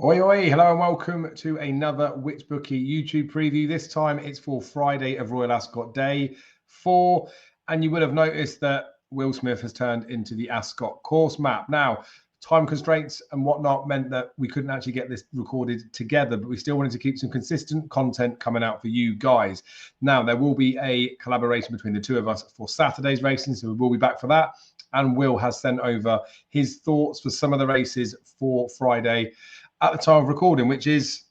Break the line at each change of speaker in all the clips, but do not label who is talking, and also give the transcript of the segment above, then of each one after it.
Oi, oi, hello and welcome to another Which Bookie YouTube preview. This time it's for Friday of Royal Ascot Day 4. And you would have noticed that Will Smith has turned into the Ascot course map. Now, time constraints and whatnot meant that we couldn't actually get this recorded together, but we still wanted to keep some consistent content coming out for you guys. Now, there will be a collaboration between the two of us for Saturday's racing, so we will be back for that. And Will has sent over his thoughts for some of the races for Friday at the time of recording, which is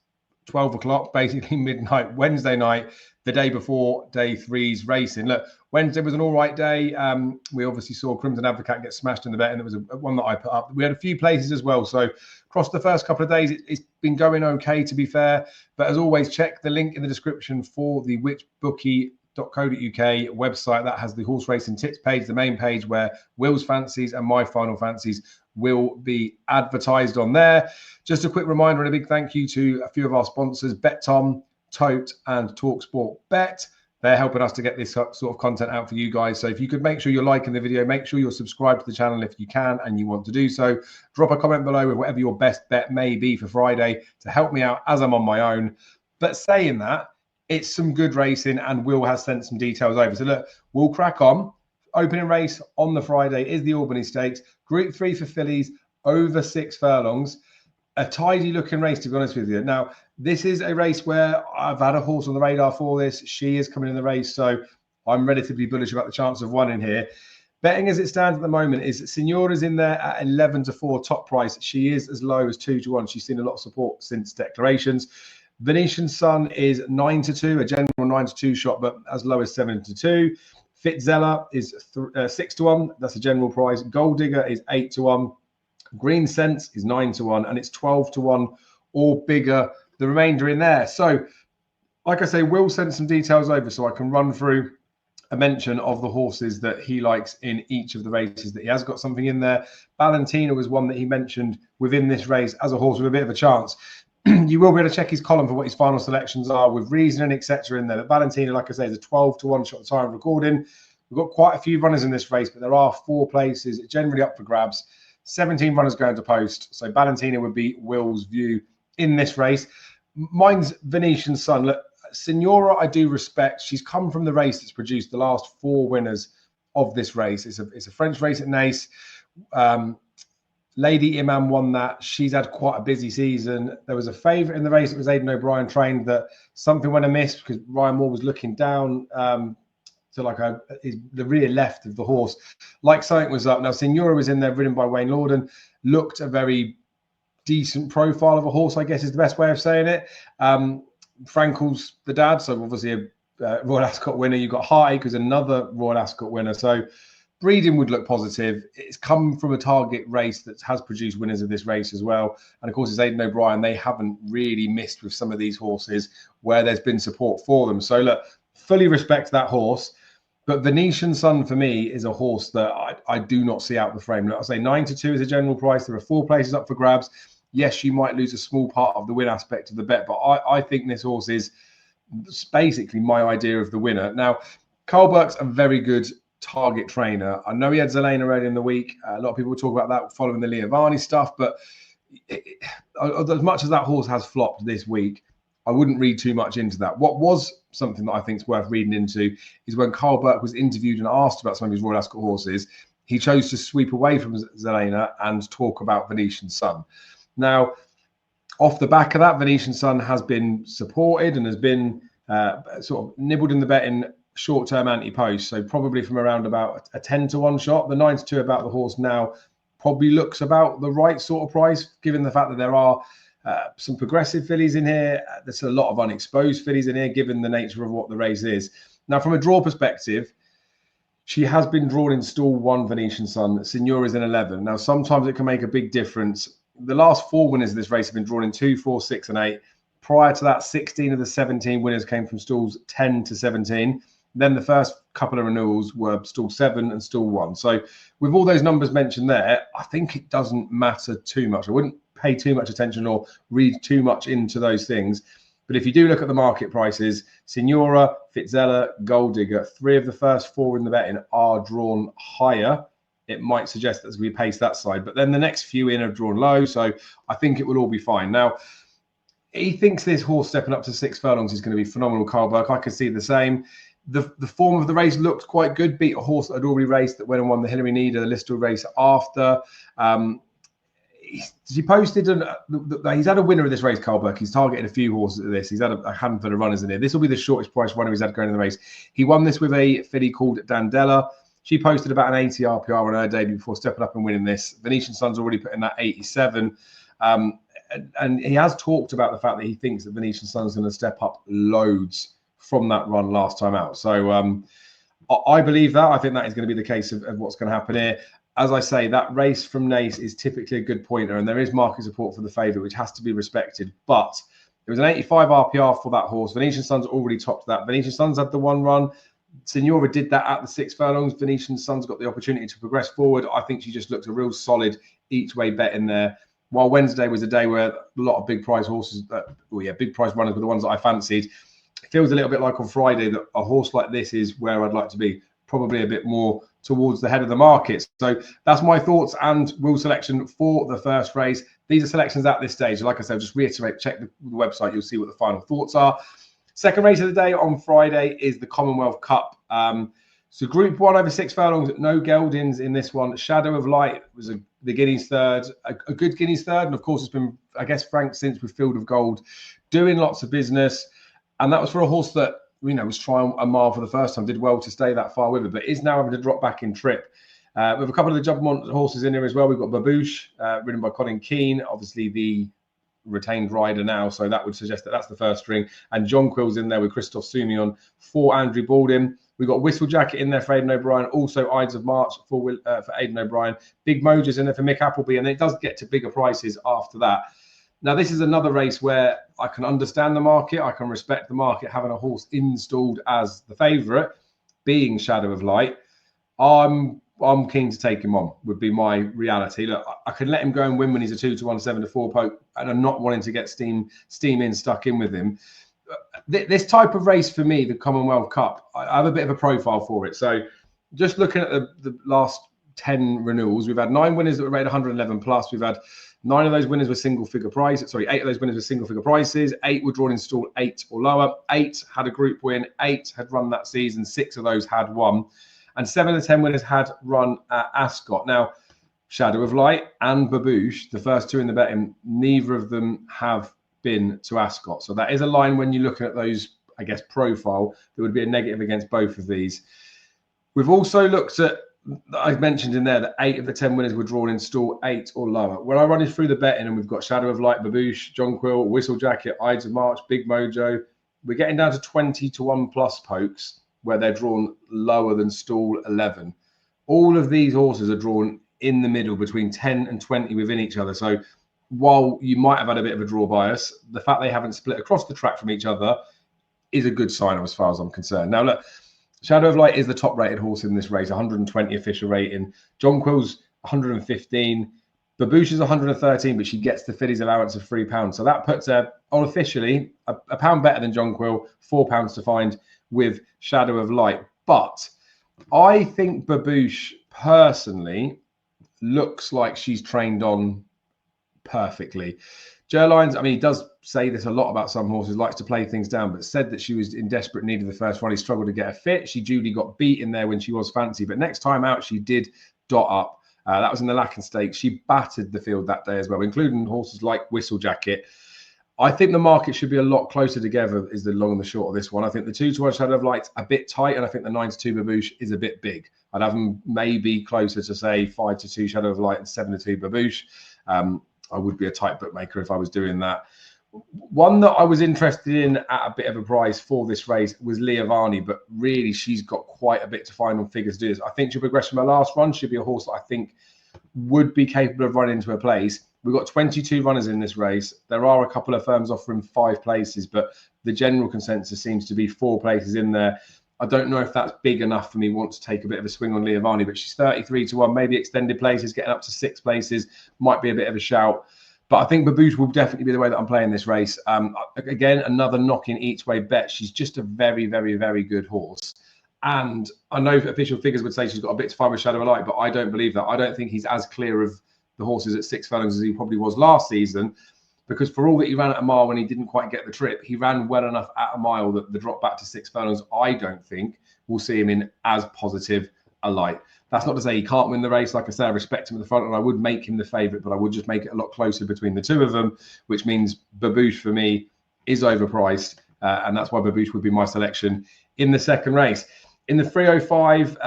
12 o'clock, basically midnight, Wednesday night, the day before day 3's racing. Look, Wednesday was an all right day. We obviously saw Crimson Advocate get smashed in the bet, and it was one that I put up. We had a few places as well. So across the first couple of days, it's been going okay, to be fair. But as always, check the link in the description for the whichbookie.co.uk website. That has the horse racing tips page, the main page where Will's fancies and my final fancies will be advertised on there. Just a quick reminder and a big thank you to a few of our sponsors, BetTom, Tote, and TalkSport Bet. They're helping us to get this sort of content out for you guys. So if you could make sure you're liking the video, make sure you're subscribed to the channel if you can and you want to do so. Drop a comment below with whatever your best bet may be for Friday to help me out as I'm on my own. But saying that, it's some good racing and Will has sent some details over. So look, we'll crack on. Opening race on the Friday is the Albany Stakes. Group 3 for fillies, over 6 furlongs. A tidy looking race, to be honest with you. Now, this is a race where I've had a horse on the radar for this. She is coming in the race, so I'm relatively bullish about the chance of winning here. Betting as it stands at the moment is Signora's in there at 11-4 top price. She is as low as 2-1. She's seen a lot of support since declarations. Venetian Sun is 9-2, a general 9-2 shot, but as low as 7-2. Fitzella is 6-1. That's a general price. Gold Digger is 8-1. Green Sense is 9-1, and it's 12-1 or bigger. The remainder in there. So, like I say, Will send some details over so I can run through a mention of the horses that he likes in each of the races that he has got something in there. Valentina was one that he mentioned within this race as a horse with a bit of a chance. You will be able to check his column for what his final selections are with reasoning, etc. in there. But Valentina, like I say, is a 12-1 shot at the time of recording. We've got quite a few runners in this race, but there are 4 places generally up for grabs. 17 runners going to post. So Valentina would be Will's view in this race. Mine's Venetian Sun. Look, Signora, I do respect. She's come from the race that's produced the last 4 winners of this race. It's a French race at Nice. Lady Imam won that. She's had quite a busy season. There was a favourite in the race. It was Aidan O'Brien trained that something went amiss because Ryan Moore was looking down to like the rear left of the horse, like something was up. Now Signora was in there, ridden by Wayne Lorden, looked a very decent profile of a horse, I guess is the best way of saying it. Frankel's the dad, so obviously a Royal Ascot winner. You've got Heartache, who's another Royal Ascot winner. So breeding would look positive. It's come from a target race that has produced winners of this race as well. And of course, it's Aidan O'Brien. They haven't really missed with some of these horses where there's been support for them. So look, fully respect that horse. But Venetian Sun for me is a horse that I do not see out the frame. Like I say, 9-2 is a general price. There are 4 places up for grabs. Yes, you might lose a small part of the win aspect of the bet, but I think this horse is basically my idea of the winner. Now, Carl Burke's a very good target trainer. I know he had Zelena earlier in the week. A lot of people talk about that following the Liavani stuff, but as much as that horse has flopped this week, I wouldn't read too much into that. What was something that I think is worth reading into is when Carl Burke was interviewed and asked about some of his Royal Ascot horses, he chose to sweep away from Zelena and talk about Venetian Sun. Now, off the back of that, Venetian Sun has been supported and has been sort of nibbled in the betting short-term anti-post. So probably from around about a 10-1 shot. The 9-2 about the horse now probably looks about the right sort of price, given the fact that there are some progressive fillies in here. There's a lot of unexposed fillies in here, given the nature of what the race is. Now, from a draw perspective, she has been drawn in stall 1, Venetian Sun. Signora's in 11. Now, sometimes it can make a big difference. The last 4 winners of this race have been drawn in 2, 4, 6, and 8. Prior to that, 16 of the 17 winners came from stalls 10 to 17. Then the first couple of renewals were stall 7 and stall 1. So with all those numbers mentioned there, I think it doesn't matter too much. I wouldn't pay too much attention or read too much into those things. But if you do look at the market prices, Signora, Fitzella, Gold Digger, 3 of the first 4 in the betting are drawn higher it might suggest that we pace that side. But then the next few in are drawn low, so I think it will all be fine. Now, he thinks this horse stepping up to 6 furlongs is going to be phenomenal, Carl Burke. I can see the same. The form of the race looked quite good. Beat a horse that had already raced, that went and won the Hillary Needer, the Lister race after. He posted, he's had a winner of this race, Carl Burke. He's targeted a few horses at this. He's had a handful of runners in here. This will be the shortest price runner he's had going in the race. He won this with a filly called Dandella. She posted about an 80 RPR on her debut before stepping up and winning this. Venetian Sun's already put in that 87. And he has talked about the fact that he thinks that Venetian Sun's going to step up loads from that run last time out. So I believe that. I think that is going to be the case of what's going to happen here. As I say, that race from Naas is typically a good pointer, and there is market support for the favourite, which has to be respected. But it was an 85 RPR for that horse. Venetian Sun's already topped that. Venetian Sun's had the one run. Signora did that at the 6 furlongs. Venetian Sun's got the opportunity to progress forward. I think she just looks a real solid each way bet in there. While Wednesday was a day where a lot of big prize horses, big prize runners were the ones that I fancied. It feels a little bit like on Friday that a horse like this is where I'd like to be, probably a bit more towards the head of the market. So that's my thoughts and rule selection for the first race. These are selections at this stage. Like I said, just reiterate, check the website, you'll see what the final thoughts are. Second race of the day on Friday is the Commonwealth Cup. So Group 1 over 6 furlongs, no geldings in this one. Shadow of Light was the Guineas third, a good Guineas third. And of course, it's been, I guess, Frank since with Field of Gold, doing lots of business. And that was for a horse that, was trying a mile for the first time, did well to stay that far with it, but is now having to drop back in trip. We have a couple of the Jumpmont horses in here as well. We've got Babouche, ridden by Colin Keane, obviously the retained rider now, so that would suggest that that's the first string. And John Quill's in there with Christophe Soumillon for Andrew Baldwin. We've got Whistle Jacket in there for Aidan O'Brien, also Ides of March for Aidan O'Brien. Big Moja's in there for Mick Appleby, and it does get to bigger prices after that. Now, this is another race where I can understand the market. I can respect the market having a horse installed as the favourite, being Shadow of Light. I'm keen to take him on, would be my reality. Look, I can let him go and win when he's a 2-1, 7-4 poke, and I'm not wanting to get steam stuck in with him. This type of race for me, the Commonwealth Cup, I have a bit of a profile for it. So just looking at the last 10 renewals, we've had 9 winners that were rated 111 plus. We've had 9 of those winners were single figure prices. 8 of those winners were single figure prices. 8 were drawn in stall 8 or lower. 8 had a group win. 8 had run that season. 6 of those had won. And 7 of the 10 winners had run at Ascot. Now, Shadow of Light and Babouche, the first 2 in the betting, neither of them have been to Ascot. So that is a line when you're looking at those, I guess, profile, there would be a negative against both of these. We've also looked at, I mentioned in there that 8 of the 10 winners were drawn in stall 8 or lower. When I run it through the betting and we've got Shadow of Light, Babouche, John Quill, Whistle Jacket, Ides of March, Big Mojo, we're getting down to 20-1 plus pokes where they're drawn lower than stall 11. All of these horses are drawn in the middle between 10 and 20 within each other. So while you might have had a bit of a draw bias, the fact they haven't split across the track from each other is a good sign as far as I'm concerned. Now, look, Shadow of Light is the top rated horse in this race, 120 official rating. John Quill's 115. Babouche is 113, but she gets the filly's allowance of £3. So that puts her unofficially a pound better than John Quill, £4 to find with Shadow of Light. But I think Babouche personally looks like she's trained on perfectly. Gerlines, I mean, he does say this a lot about some horses, likes to play things down, but said that she was in desperate need of the first run. He struggled to get her fit. She duly got beat in there when she was fancy, but next time out, she did dot up. That was in the Lacken Stakes. She battered the field that day as well, including horses like Whistle Jacket. I think the market should be a lot closer together is the long and the short of this one. I think the 2-1 Shadow of Light's a bit tight, and I think the 9-2 Babouche is a bit big. I'd have them maybe closer to, say, 5-2 Shadow of Light and 7-2 Babouche. I would be a tight bookmaker if I was doing that. One that I was interested in at a bit of a price for this race was Leah Varney, but really she's got quite a bit to find on figures to do this. I think she'll progress from her last run. She'll be a horse that I think would be capable of running into her place. We've got 22 runners in this race. There are a couple of firms offering 5 places, but the general consensus seems to be 4 places in there. I don't know if that's big enough for me want to take a bit of a swing on Leah Varney, but she's 33-1, maybe extended places, getting up to 6 places, might be a bit of a shout. But I think Babouche will definitely be the way that I'm playing this race. Again, another knocking each way bet. She's just a very, very, very good horse. And I know official figures would say she's got a bit to find with Shadow of Light, but I don't believe that. I don't think he's as clear of the horses at 6 furlongs as he probably was last season, because for all that he ran at a mile when he didn't quite get the trip, he ran well enough at a mile that the drop back to 6 furlongs, I don't think we'll see him in as positive a light. That's not to say he can't win the race. Like I say, I respect him at the front, and I would make him the favourite, but I would just make it a lot closer between the two of them, which means Babouche for me is overpriced, and that's why Babouche would be my selection in the second race. In the 305,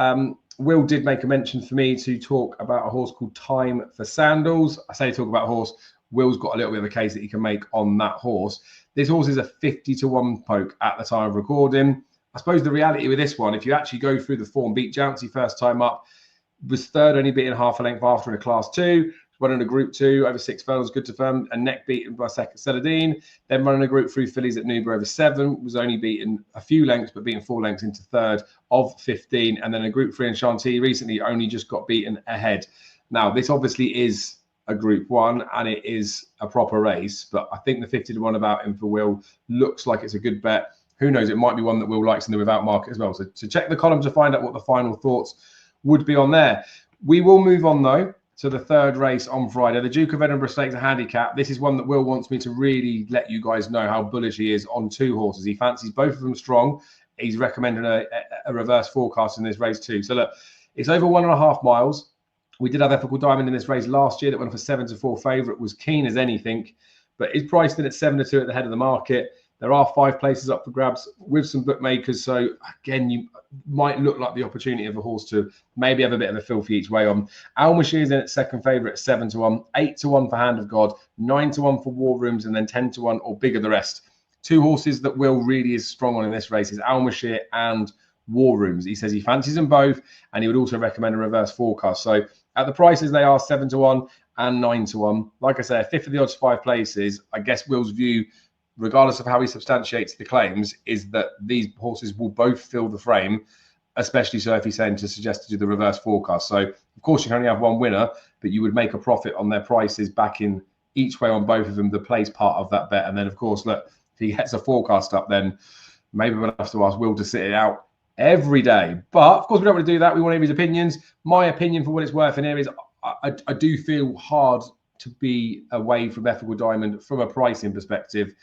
Will did make a mention for me to talk about a horse called Time for Sandals. I say talk about a horse. Will's got a little bit of a case that he can make on that horse. This horse is a 50-1 poke at the time of recording. I suppose the reality with this one, if you actually go through the form, beat Jouncey first time up, was third, only beaten half a length after in a Class 2, running a Group 2 over 6 furlongs, good to firm, and neck beaten by second Celadine. Then running a Group 3 fillies at Ddinburgh over 7, was only beaten a few lengths, but beaten 4 lengths into third of 15. And then a Group 3 in Chantilly recently only just got beaten ahead. Now, this obviously is a Group 1 and it is a proper race, but I think the 50-1 about him for Will looks like it's a good bet. Who knows, it might be one that Will likes in the without market as well. So check the column to find out what the final thoughts would be on there. We will move on though to the third race on Friday, the Duke of Edinburgh Stakes, a handicap. This is one that Will wants me to really let you guys know how bullish he is on 2 horses. He fancies both of them strong. He's recommending a reverse forecast in this race too. So look, it's over 1.5 miles. We did have Ethical Diamond in this race last year that went for 7-4 favourite, was keen as anything, but is priced in at 7-2 at the head of the market. There are 5 places up for grabs with some bookmakers. So again, you might look like the opportunity of a horse to maybe have a bit of a filthy each way on. Almashir is in at second favourite at 7-1, 8-1 for Hand of God, 9-1 for War Rooms, and then 10-1 or bigger the rest. 2 horses that Will really is strong on in this race is Almashir and War Rooms. He says he fancies them both, and he would also recommend a reverse forecast. So at the prices, they are 7-1 and 9-1. Like I say, a fifth of the odds, 5 places. I guess Will's view, regardless of how he substantiates the claims, is that these horses will both fill the frame, especially so if he's saying to suggest to do the reverse forecast. So, of course, you can only have one winner, but you would make a profit on their prices back in each way on both of them, the place part of that bet. And then, of course, look, if he gets a forecast up, then maybe we'll have to ask Will to sit it out every day. But, of course, we don't want to do that. We want to hear his opinions. My opinion, for what it's worth in here, is I do feel hard to be away from Ethical Diamond from a pricing perspective.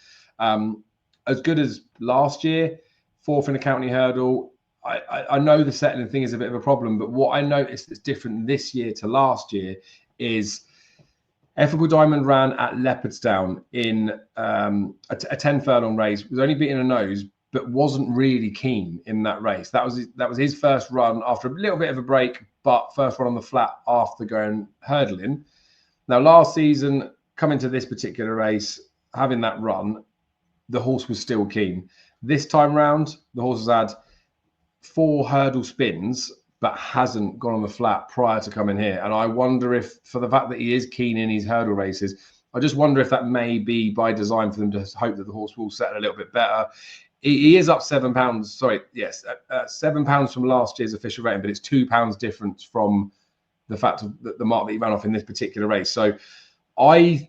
As good as last year, 4th in the county hurdle. I know the settling thing is a bit of a problem, but what I noticed that's different this year to last year is Ethical Diamond ran at Leopardstown in a 10 furlong race, was only beating a nose, but wasn't really keen in that race. That was his first run after a little bit of a break, but first run on the flat after going hurdling. Now, last season, coming to this particular race, having that run, the horse was still keen. This time round, the horse has had 4 hurdle spins, but hasn't gone on the flat prior to coming here. And I wonder if, for the fact that he is keen in his hurdle races, I just wonder if that may be by design for them to hope that the horse will settle a little bit better. He is up £7. Sorry, yes, £7 from last year's official rating, but it's £2 difference from the fact of the mark that he ran off in this particular race. So I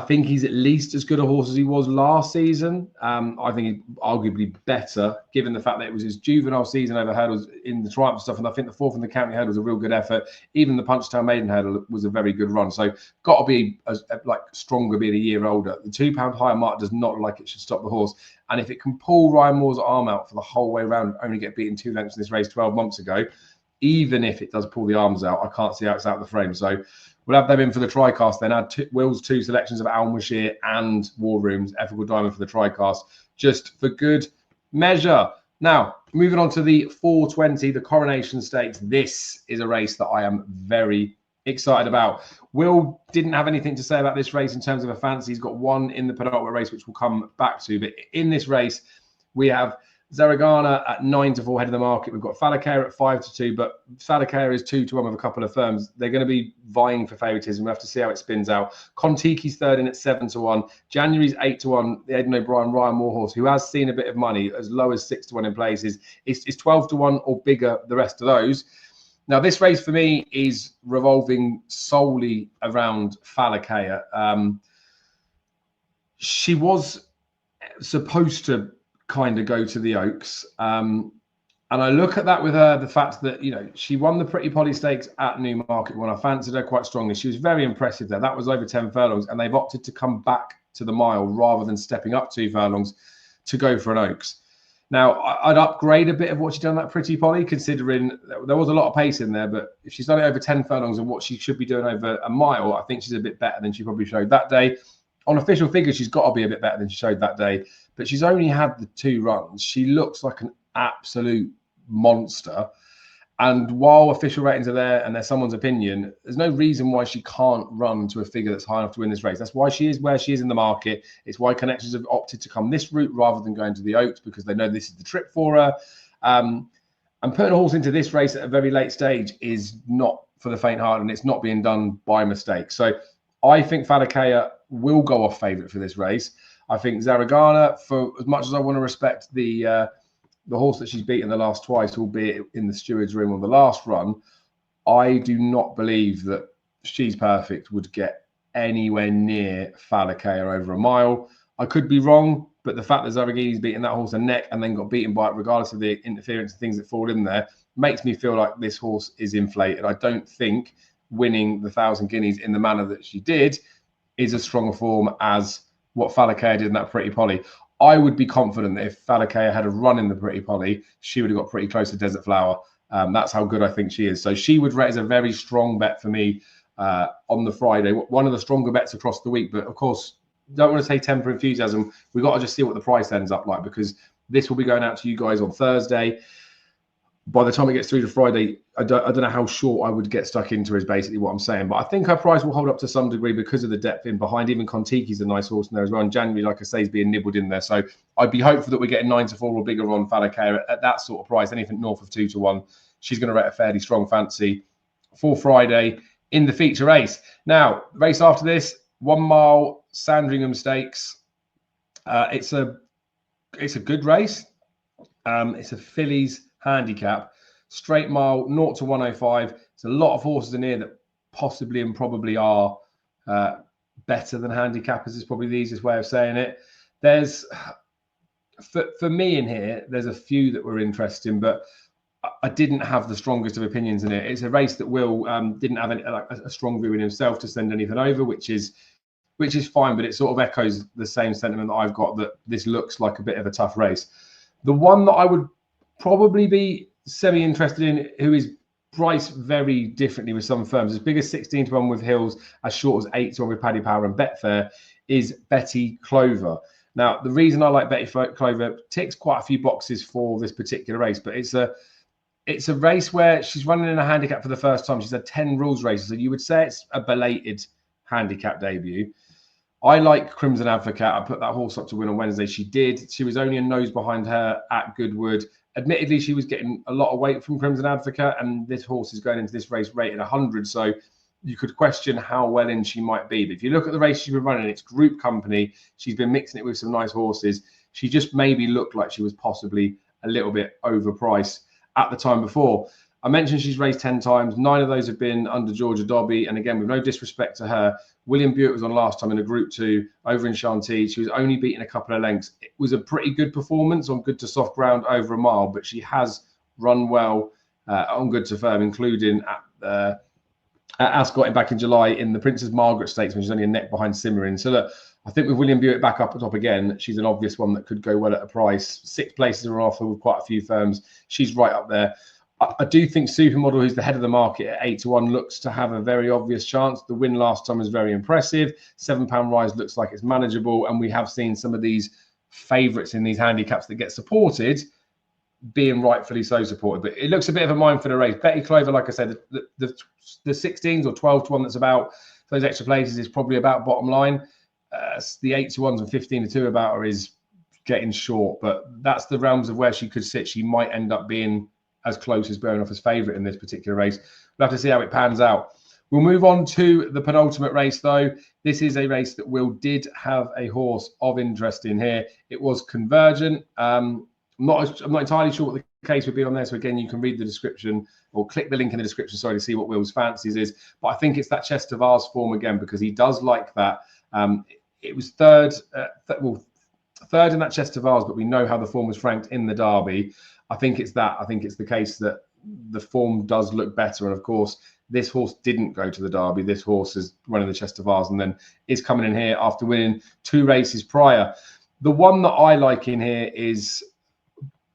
think he's at least as good a horse as he was last season. I think he's arguably better, given the fact that it was his juvenile season over hurdles in the Triumph and stuff. And I think the 4th in the county hurdle was a real good effort. Even the Punchestown Maiden hurdle was a very good run. So got to be like stronger being a year older. The £2 higher mark does not look like it should stop the horse. And if it can pull Ryan Moore's arm out for the whole way around, only get beaten 2 lengths in this race 12 months ago, even if it does pull the arms out, I can't see how it's out of the frame. So we'll have them in for the TriCast then. Add Will's 2 selections of Almashir and War Rooms, Ethical Diamond for the TriCast, just for good measure. Now, moving on to the 420, the Coronation Stakes. This is a race that I am very excited about. Will didn't have anything to say about this race in terms of a fancy. He's got 1 in the penultimate race, which we'll come back to. But in this race, we have Zaragana at 9-4 head of the market. We've got Falakea at 5-2, but Falakea is 2-1 with a couple of firms. They're going to be vying for favouritism. We'll have to see how it spins out. Kontiki's third in at 7-1. January's 8-1. The Aidan O'Brien Ryan Moore horse, who has seen a bit of money, as low as 6-1 in places, is 12-1 or bigger, the rest of those. Now, this race for me is revolving solely around Falakea. She was supposed to kind of go to the Oaks. And I look at that with her, the fact that, you know, she won the Pretty Polly Stakes at Newmarket when I fancied her quite strongly. She was very impressive there. That was over 10 furlongs, and they've opted to come back to the mile rather than stepping up 2 furlongs to go for an Oaks. Now, I'd upgrade a bit of what she's done that Pretty Polly, considering there was a lot of pace in there, but if she's done it over 10 furlongs and what she should be doing over a mile, I think she's a bit better than she probably showed that day. On official figures, she's got to be a bit better than she showed that day, but she's only had the 2 runs. She looks like an absolute monster. And while official ratings are there and they're someone's opinion, there's no reason why she can't run to a figure that's high enough to win this race. That's why she is where she is in the market. It's why connections have opted to come this route rather than going to the Oaks, because they know this is the trip for her. And putting a horse into this race at a very late stage is not for the faint-hearted, and it's not being done by mistake. So I think Falakea will go off favourite for this race. I think Zaragana, for as much as I want to respect the horse that she's beaten the last twice, albeit in the steward's room on the last run, I do not believe that She's Perfect would get anywhere near Falakea over a mile. I could be wrong, but the fact that Zaragini's beaten that horse a neck and then got beaten by it, regardless of the interference and things that fall in there, makes me feel like this horse is inflated. I don't think winning the 1,000 Guineas in the manner that she did is as strong a form as what Falakea did in that Pretty Polly. I would be confident that if Falakea had a run in the Pretty Polly, she would have got pretty close to Desert Flower. That's how good I think she is. So she would rate as a very strong bet for me on the Friday. One of the stronger bets across the week. But of course, don't want to say temper enthusiasm. We've got to just see what the price ends up like, because this will be going out to you guys on Thursday. By the time it gets through to Friday, I don't know how short I would get stuck into, is basically what I'm saying. But I think her price will hold up to some degree because of the depth in behind. Even Kontiki's a nice horse in there as well. And January, like I say, is being nibbled in there. So I'd be hopeful that we're getting 9-4 or bigger on Falakea at that sort of price. Anything north of 2-1, she's going to rate a fairly strong fancy for Friday in the feature race. Now, the race after this, 1 mile Sandringham Stakes. It's a good race. It's a fillies handicap, straight mile, 0-105. There's a lot of horses in here that possibly and probably are better than handicappers, is probably the easiest way of saying it. There's, for me in here, there's a few that were interesting, but I didn't have the strongest of opinions in it. It's a race that Will didn't have a strong view in himself to send anything over, which is fine, but it sort of echoes the same sentiment that I've got, that this looks like a bit of a tough race. The one that I would probably be semi-interested in, who is priced very differently with some firms, as big as 16-1 with Hills, as short as 8-1 with Paddy Power and Betfair, is Betty Clover. Now, the reason I like Betty Clover, ticks quite a few boxes for this particular race, but it's a race where she's running in a handicap for the first time. She's had 10 rules races, so you would say it's a belated handicap debut. I like Crimson Advocate. I put that horse up to win on Wednesday. She did. She was only a nose behind her at Goodwood. Admittedly, she was getting a lot of weight from Crimson Advocate, and this horse is going into this race rated 100. So you could question how well in she might be. But if you look at the race she's been running, it's group company. She's been mixing it with some nice horses. She just maybe looked like she was possibly a little bit overpriced at the time before. I mentioned she's raced 10 times. 9 of those have been under Georgia Dobby. And again, with no disrespect to her, William Buick was on last time in a Group 2 over in Shanty. She was only beaten a couple of lengths. It was a pretty good performance on good to soft ground over a mile, but she has run well on good to firm, including at Ascot back in July in the Princess Margaret Stakes, when she's only a neck behind Simmering. So look, I think with William Buick back up at top again, she's an obvious one that could go well at a price. 6 places are on offer with quite a few firms. She's right up there. I do think Supermodel, who's the head of the market at 8-1, looks to have a very obvious chance. The win last time was very impressive. £7 rise looks like it's manageable. And we have seen some of these favourites in these handicaps that get supported being rightfully so supported. But it looks a bit of a mine for the race. Betty Clover, like I said, the 16s or 12-1 that's about those extra places is probably about bottom line. The 8-1s and 15-2 about her is getting short. But that's the realms of where she could sit. She might end up being as close as Bernhofer's favourite in this particular race. We'll have to see how it pans out. We'll move on to the penultimate race, though. This is a race that Will did have a horse of interest in here. It was Convergent. I'm not entirely sure what the case would be on there. So again, you can read the description or click the link in the description, sorry, to see what Will's fancies is. But I think it's that Chester Vase form again, because he does like that. It was third in that Chester Vase, but we know how the form was franked in the Derby. I think it's that. I think it's the case that the form does look better. And of course, this horse didn't go to the Derby. This horse is running the Chester Vase and then is coming in here after winning 2 races prior. The one that I like in here is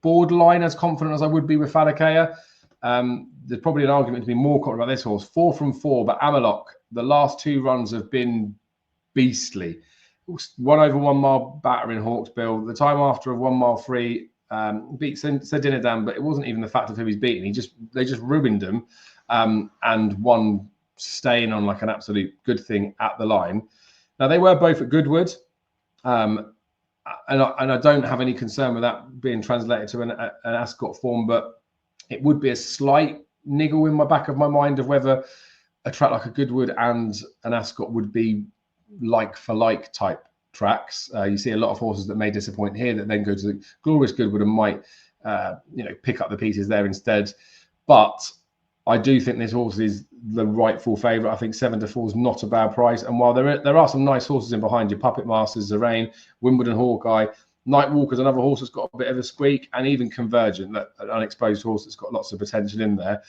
borderline as confident as I would be with Falakea. There's probably an argument to be more confident about this horse. 4 from 4, but Amalok, the last 2 runs have been beastly. 1 over 1 mile batter in Hawksbill. The time after of 1 mile free, beat Sandringham, but it wasn't even the fact of who he's beaten. They just ruined him, and one staying on like an absolute good thing at the line. Now they were both at Goodwood, and I don't have any concern with that being translated to an Ascot form, but it would be a slight niggle in my back of my mind of whether a track like a Goodwood and an Ascot would be like for like type tracks. You see a lot of horses that may disappoint here that then go to the glorious Goodwood and might pick up the pieces there instead. But I do think this horse is the rightful favourite. I think 7 to 4 is not a bad price. And while there are some nice horses in behind you, Puppet Masters, Zerain, Wimbledon Hawkeye, Nightwalker's another horse that's got a bit of a squeak, and even Convergent, an unexposed horse that's got lots of potential in there.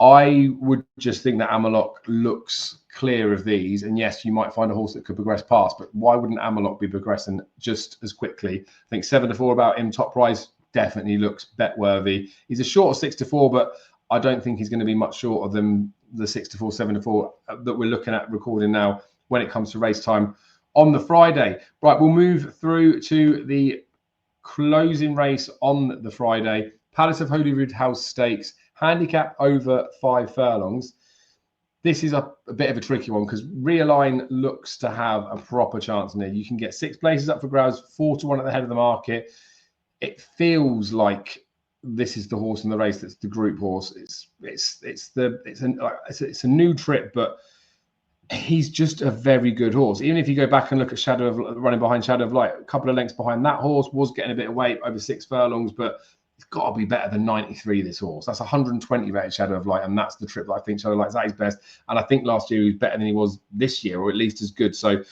I would just think that Amalok looks clear of these. And yes, you might find a horse that could progress past, but why wouldn't Amalok be progressing just as quickly? I think 7 to 4 about him, top price, definitely looks bet worthy. He's a short of 6 to 4, but I don't think he's going to be much shorter than the 6 to 4, 7 to 4 that we're looking at recording now when it comes to race time on the Friday. Right, we'll move through to the closing race on the Friday. Palace of Holyroodhouse Stakes, handicap over 5 furlongs. This is a bit of a tricky one because Realign looks to have a proper chance in it. You can get 6 places up for grabs, 4 to 1 at the head of the market. It feels like this is the horse in the race that's the group horse. It's a new trip, but he's just a very good horse. Even if you go back and look at running behind Shadow of Light, a couple of lengths behind that horse, was getting a bit of weight over 6 furlongs, but it's got to be better than 93, this horse. That's 120 rated Shadow of Light, and that's the trip that I think Shadow of Light's at his best. And I think last year he was better than he was this year, or at least as good. So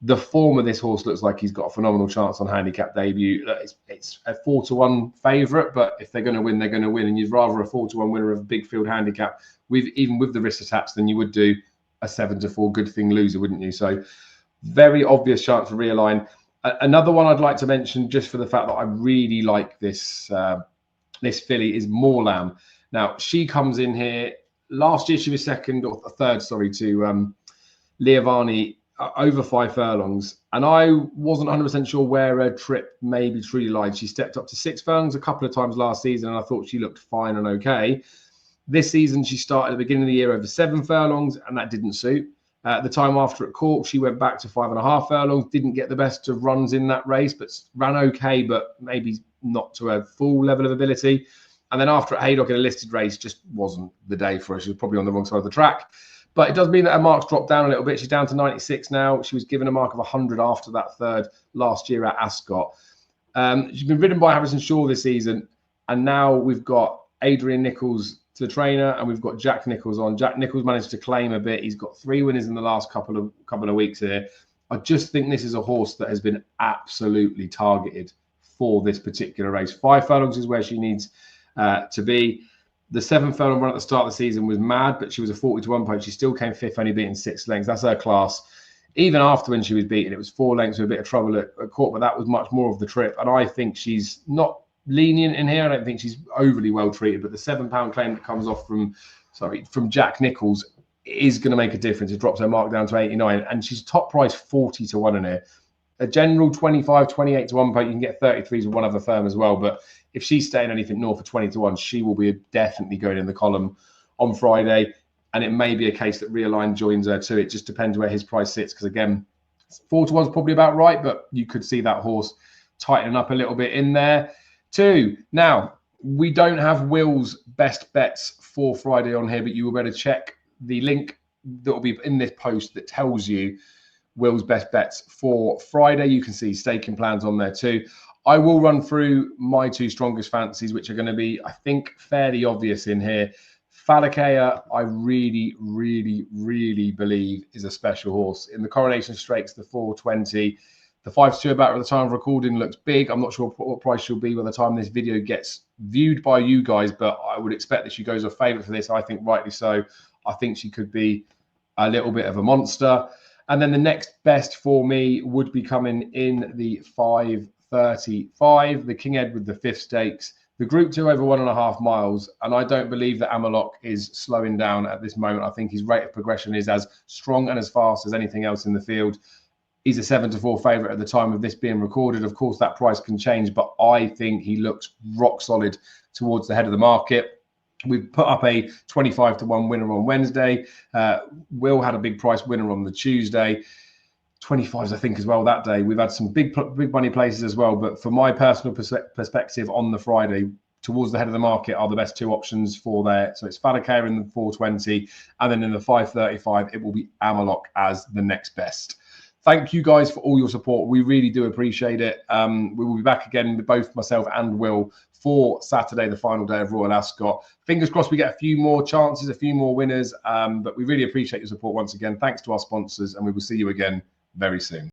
the form of this horse looks like he's got a phenomenal chance on handicap debut. It's a 4 to 1 favourite, but if they're going to win, they're going to win. And you'd rather a 4 to 1 winner of a big field handicap, even with the risk attached, than you would do a 7 to 4 good thing loser, wouldn't you? So very obvious chance for Realign. Another one I'd like to mention, just for the fact that I really like this filly, is Moorlam. Now she comes in here. Last year she was third, to Leovani over 5 furlongs, and I wasn't 100% sure where her trip maybe truly lied. She stepped up to 6 furlongs a couple of times last season, and I thought she looked fine and okay. This season she started at the beginning of the year over 7 furlongs, and that didn't suit. The time after at Cork, she went back to 5.5 furlongs, didn't get the best of runs in that race, but ran okay, but maybe not to a full level of ability. And then after at Haydock in a listed race, just wasn't the day for her. She was probably on the wrong side of the track. But it does mean that her marks dropped down a little bit. She's down to 96 now. She was given a mark of 100 after that third last year at Ascot. She's been ridden by Harrison Shaw this season, and now we've got Adrian Nichols to the trainer, and we've got Jack Nichols on. Jack Nichols managed to claim a bit. He's got 3 winners in the last couple of weeks here. I just think this is a horse that has been absolutely targeted for this particular race. 5 furlongs is where she needs to be. The 7 furlong run at the start of the season was mad, but she was a 40 to 1 point. She still came 5th, only beating 6 lengths. That's her class. Even after when she was beaten, it was 4 lengths with a bit of trouble at Court, but that was much more of the trip. And I think she's not lenient in here. I don't think she's overly well treated, but the £7 claim that comes off from Jack Nichols is going to make a difference. It drops her mark down to 89, and she's top price 40 to 1 in here. A general 25, 28 to 1 point, you can get 33s with one other firm as well. But if she's staying anything north of 20 to 1, she will be definitely going in the column on Friday. And it may be a case that Realign joins her too. It just depends where his price sits. Because again, 4 to 1 is probably about right, but you could see that horse tightening up a little bit in there too. Now, we don't have Will's best bets for Friday on here, but you will better check the link that will be in this post that tells you Will's best bets for Friday. You can see staking plans on there too. I will run through my 2 strongest fancies, which are going to be, I think, fairly obvious in here. Falakea, I really, really, really believe is a special horse. In the Coronation Stakes, the 420, The 5-2 about at the time of recording looks big. I'm not sure what price she'll be by the time this video gets viewed by you guys, but I would expect that she goes a favourite for this. I think rightly so. I think she could be a little bit of a monster. And then the next best for me would be coming in the 5:35, the King Edward V Stakes, the Group 2 over 1.5 miles. And I don't believe that Amalok is slowing down at this moment. I think his rate of progression is as strong and as fast as anything else in the field. He's a 7-4 favourite at the time of this being recorded. Of course, that price can change, but I think he looks rock solid towards the head of the market. We've put up a 25-1 winner on Wednesday. Will had a big price winner on the Tuesday. 25s, I think, as well that day. We've had some big money places as well. But for my personal perspective on the Friday, towards the head of the market are the best two options for there. So it's Fadakar in the 420, and then in the 5:35, it will be Amalok as the next best. Thank you guys for all your support. We really do appreciate it. We will be back again with both myself and Will for Saturday, the final day of Royal Ascot. Fingers crossed we get a few more chances, a few more winners. But we really appreciate your support once again. Thanks to our sponsors, and we will see you again very soon.